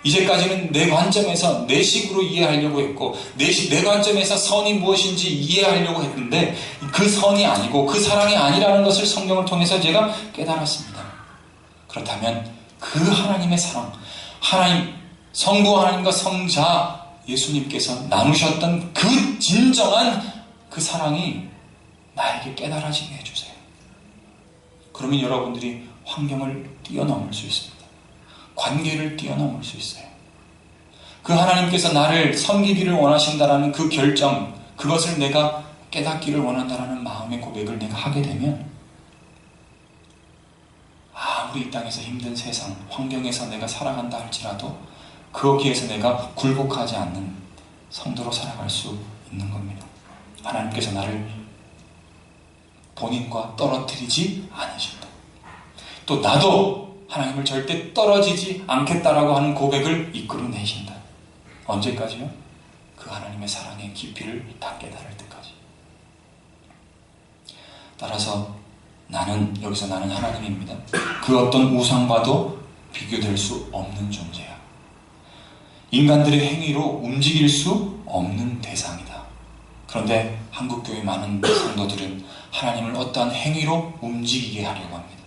이제까지는 내 관점에서 내 식으로 이해하려고 했고 내 관점에서 선이 무엇인지 이해하려고 했는데 그 선이 아니고 그 사랑이 아니라는 것을 성경을 통해서 제가 깨달았습니다. 그렇다면 그 하나님의 사랑, 하나님 성부 하나님과 성자 예수님께서 나누셨던 그 진정한 그 사랑이 나에게 깨달아지게 해주세요. 그러면 여러분들이 환경을 뛰어넘을 수 있습니다. 관계를 뛰어넘을 수 있어요. 그 하나님께서 나를 섬기기를 원하신다라는 그 결정, 그것을 내가 깨닫기를 원한다라는 마음의 고백을 내가 하게 되면 아무리 이 땅에서 힘든 세상, 환경에서 내가 살아간다 할지라도 거기에서 내가 굴복하지 않는 성도로 살아갈 수 있는 겁니다. 하나님께서 나를 본인과 떨어뜨리지 않으신다. 또 나도 하나님을 절대 떨어지지 않겠다라고 하는 고백을 이끌어내신다. 언제까지요? 그 하나님의 사랑의 깊이를 다 깨달을 때까지. 따라서 여기서 나는 하나님입니다. 그 어떤 우상과도 비교될 수 없는 존재야. 인간들의 행위로 움직일 수 없는 대상이다. 그런데 한국교회 많은 성도들은 하나님을 어떠한 행위로 움직이게 하려고 합니다.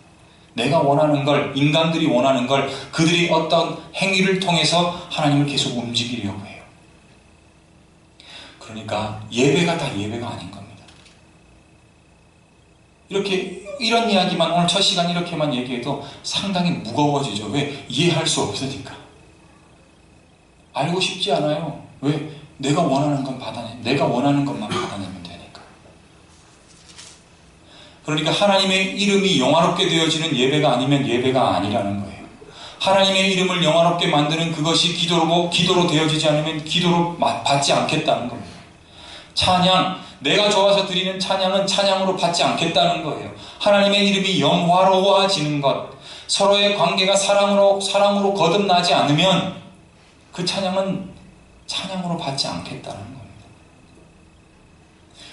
내가 원하는 걸, 인간들이 원하는 걸 그들이 어떤 행위를 통해서 하나님을 계속 움직이려고 해요. 그러니까 예배가 다 예배가 아닌 겁니다. 이런 이야기만 오늘 첫 시간 이렇게만 얘기해도 상당히 무거워지죠. 왜? 이해할 수 없으니까. 알고 싶지 않아요. 왜? 내가 원하는 건 내가 원하는 것만 받아내면 되니까. 그러니까 하나님의 이름이 영화롭게 되어지는 예배가 아니면 예배가 아니라는 거예요. 하나님의 이름을 영화롭게 만드는 그것이 기도로 되어지지 않으면 기도로 받지 않겠다는 겁니다. 찬양, 내가 좋아서 드리는 찬양은 찬양으로 받지 않겠다는 거예요. 하나님의 이름이 영화로워지는 것, 서로의 관계가 사랑으로 거듭나지 않으면 그 찬양은 찬양으로 받지 않겠다는 겁니다.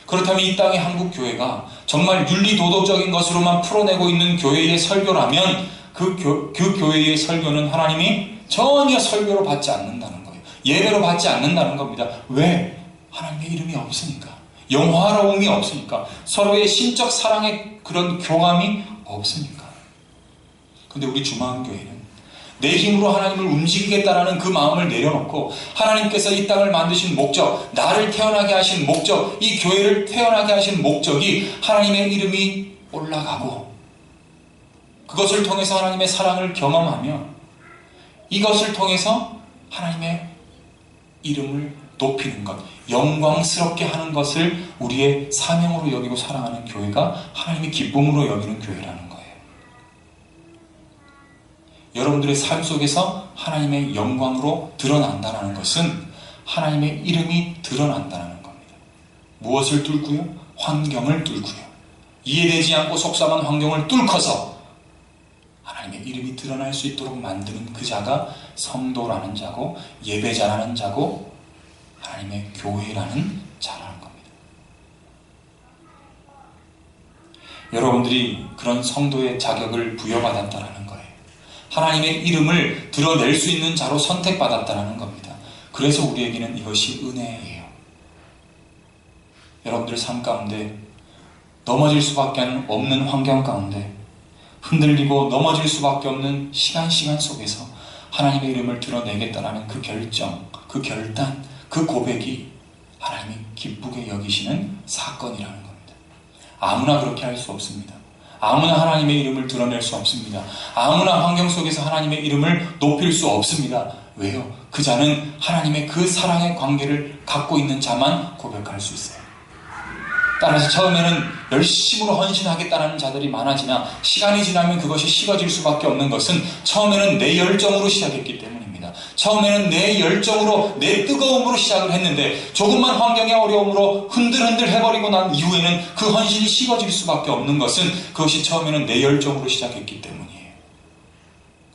그렇다면 이 땅의 한국 교회가 정말 윤리 도덕적인 것으로만 풀어내고 있는 교회의 설교라면 그 교회의 설교는 하나님이 전혀 설교로 받지 않는다는 거예요. 예배로 받지 않는다는 겁니다. 왜? 하나님의 이름이 없으니까. 영화로움이 없으니까. 서로의 신적 사랑의 그런 교감이 없으니까. 근데 우리 주마음교회는 내 힘으로 하나님을 움직이겠다라는 그 마음을 내려놓고 하나님께서 이 땅을 만드신 목적, 나를 태어나게 하신 목적, 이 교회를 태어나게 하신 목적이 하나님의 이름이 올라가고 그것을 통해서 하나님의 사랑을 경험하며 이것을 통해서 하나님의 이름을 높이는 것, 영광스럽게 하는 것을 우리의 사명으로 여기고 사랑하는 교회가 하나님의 기쁨으로 여기는 교회라는 거예요. 여러분들의 삶 속에서 하나님의 영광으로 드러난다는 것은 하나님의 이름이 드러난다는 겁니다. 무엇을 뚫고요? 환경을 뚫고요. 이해되지 않고 속상한 환경을 뚫고서 하나님의 이름이 드러날 수 있도록 만드는 그 자가 성도라는 자고 예배자라는 자고 하나님의 교회라는 자라는 겁니다. 여러분들이 그런 성도의 자격을 부여받았다는 거예요. 하나님의 이름을 드러낼 수 있는 자로 선택받았다는 겁니다. 그래서 우리에게는 이것이 은혜예요. 여러분들 삶 가운데 넘어질 수밖에 없는 환경 가운데 흔들리고 넘어질 수밖에 없는 시간 속에서 하나님의 이름을 드러내겠다는 그 결정, 그 결단, 그 고백이 하나님이 기쁘게 여기시는 사건이라는 겁니다. 아무나 그렇게 할 수 없습니다. 아무나 하나님의 이름을 드러낼 수 없습니다. 아무나 환경 속에서 하나님의 이름을 높일 수 없습니다. 왜요? 그 자는 하나님의 그 사랑의 관계를 갖고 있는 자만 고백할 수 있어요. 따라서 처음에는 열심으로 헌신하겠다는 자들이 많아지나 시간이 지나면 그것이 식어질 수밖에 없는 것은 처음에는 내 열정으로 시작했기 때문입니다. 겁니다. 처음에는 내 열정으로, 내 뜨거움으로 시작을 했는데 조금만 환경의 어려움으로 흔들흔들 해버리고 난 이후에는 그 헌신이 식어질 수밖에 없는 것은 그것이 처음에는 내 열정으로 시작했기 때문이에요.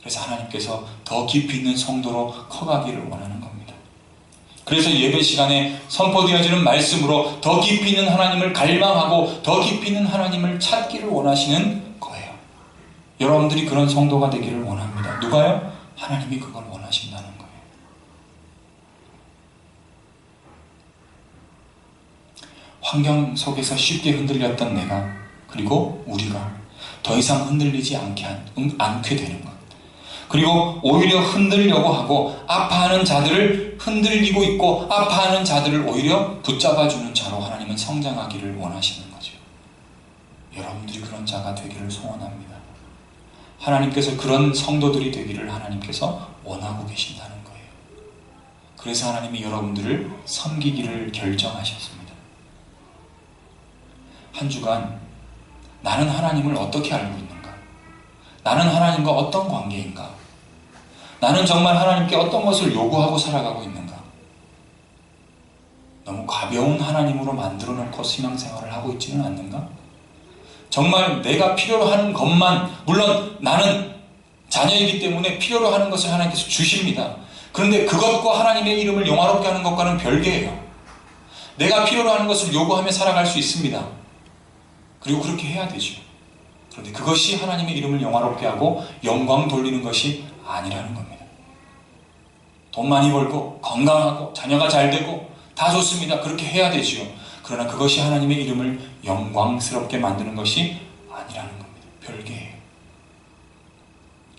그래서 하나님께서 더 깊이 있는 성도로 커가기를 원하는 겁니다. 그래서 예배 시간에 선포되어지는 말씀으로 더 깊이 있는 하나님을 갈망하고 더 깊이 있는 하나님을 찾기를 원하시는 거예요. 여러분들이 그런 성도가 되기를 원합니다. 누가요? 하나님이 그걸 원하신다는 거예요. 환경 속에서 쉽게 흔들렸던 내가, 그리고 우리가 더 이상 흔들리지 않게 되는 것. 그리고 오히려 흔들려고 하고 아파하는 자들을 흔들리고 있고 아파하는 자들을 오히려 붙잡아주는 자로 하나님은 성장하기를 원하시는 거죠. 여러분들이 그런 자가 되기를 소원합니다. 하나님께서 그런 성도들이 되기를 하나님께서 원하고 계신다는 거예요. 그래서 하나님이 여러분들을 섬기기를 결정하셨습니다. 한 주간 나는 하나님을 어떻게 알고 있는가? 나는 하나님과 어떤 관계인가? 나는 정말 하나님께 어떤 것을 요구하고 살아가고 있는가? 너무 가벼운 하나님으로 만들어 놓고 신앙생활을 하고 있지는 않는가? 정말 내가 필요로 하는 것만, 물론 나는 자녀이기 때문에 필요로 하는 것을 하나님께서 주십니다. 그런데 그것과 하나님의 이름을 영화롭게 하는 것과는 별개예요. 내가 필요로 하는 것을 요구하며 살아갈 수 있습니다. 그리고 그렇게 해야 되죠. 그런데 그것이 하나님의 이름을 영화롭게 하고 영광 돌리는 것이 아니라는 겁니다. 돈 많이 벌고 건강하고 자녀가 잘 되고 다 좋습니다. 그렇게 해야 되지요. 그러나 그것이 하나님의 이름을 영광스럽게 만드는 것이 아니라는 겁니다. 별개예요.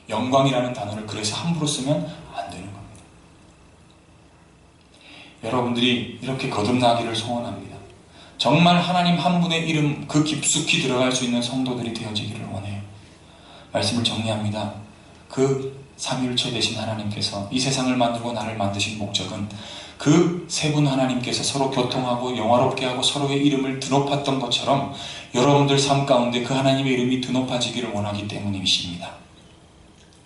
영광이라는 단어를 그래서 함부로 쓰면 안 되는 겁니다. 여러분들이 이렇게 거듭나기를 소원합니다. 정말 하나님 한 분의 이름 그 깊숙이 들어갈 수 있는 성도들이 되어지기를 원해요. 말씀을 정리합니다. 그 삼위일체 되신 하나님께서 이 세상을 만들고 나를 만드신 목적은 그 세 분 하나님께서 서로 교통하고 영화롭게 하고 서로의 이름을 드높았던 것처럼 여러분들 삶 가운데 그 하나님의 이름이 드높아지기를 원하기 때문이십니다.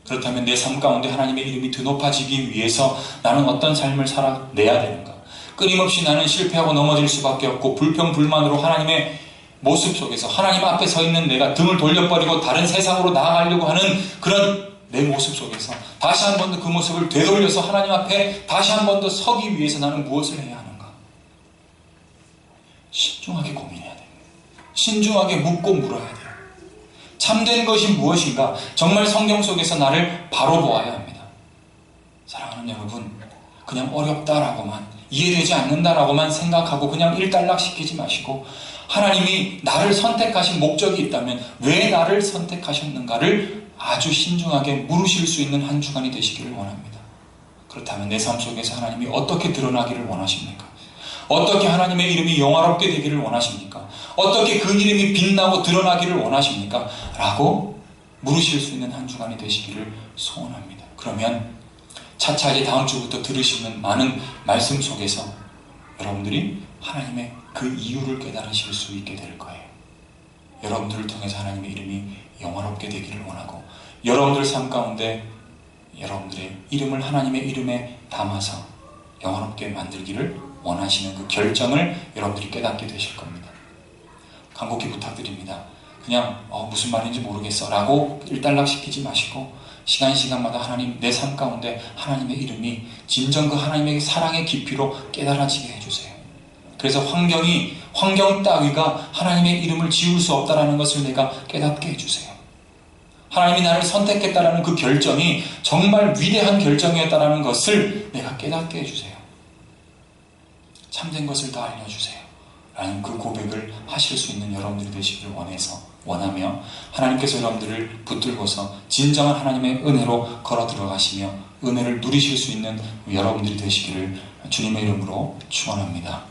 그렇다면 내 삶 가운데 하나님의 이름이 드높아지기 위해서 나는 어떤 삶을 살아내야 되는가? 끊임없이 나는 실패하고 넘어질 수밖에 없고 불평불만으로 하나님의 모습 속에서 하나님 앞에 서 있는 내가 등을 돌려버리고 다른 세상으로 나아가려고 하는 그런 내 모습 속에서 다시 한 번 더 그 모습을 되돌려서 하나님 앞에 다시 한 번 더 서기 위해서 나는 무엇을 해야 하는가? 신중하게 고민해야 됩니다. 신중하게 묻고 물어야 돼요. 참된 것이 무엇인가? 정말 성경 속에서 나를 바로 보아야 합니다. 사랑하는 여러분, 그냥 어렵다라고만, 이해되지 않는다라고만 생각하고 그냥 일단락시키지 마시고 하나님이 나를 선택하신 목적이 있다면 왜 나를 선택하셨는가를 아주 신중하게 물으실 수 있는 한 주간이 되시기를 원합니다. 그렇다면 내 삶 속에서 하나님이 어떻게 드러나기를 원하십니까? 어떻게 하나님의 이름이 영화롭게 되기를 원하십니까? 어떻게 그 이름이 빛나고 드러나기를 원하십니까? 라고 물으실 수 있는 한 주간이 되시기를 소원합니다. 그러면 차차 이제 다음 주부터 들으시는 많은 말씀 속에서 여러분들이 하나님의 그 이유를 깨달으실 수 있게 될 거예요. 여러분들을 통해서 하나님의 이름이 영화롭게 되기를 원하고 여러분들 삶 가운데 여러분들의 이름을 하나님의 이름에 담아서 영화롭게 만들기를 원하시는 그 결정을 여러분들이 깨닫게 되실 겁니다. 간곡히 부탁드립니다. 그냥 무슨 말인지 모르겠어 라고 일단락시키지 마시고 시간마다 하나님 내 삶 가운데 하나님의 이름이 진정 그 하나님의 사랑의 깊이로 깨달아지게 해주세요. 그래서 환경 따위가 하나님의 이름을 지울 수 없다라는 것을 내가 깨닫게 해주세요. 하나님이 나를 선택했다라는 그 결정이 정말 위대한 결정이었다라는 것을 내가 깨닫게 해주세요. 참된 것을 다 알려주세요. 라는 그 고백을 하실 수 있는 여러분들이 되시기를 원하며 하나님께서 여러분들을 붙들고서 진정한 하나님의 은혜로 걸어 들어가시며 은혜를 누리실 수 있는 여러분들이 되시기를 주님의 이름으로 축원합니다.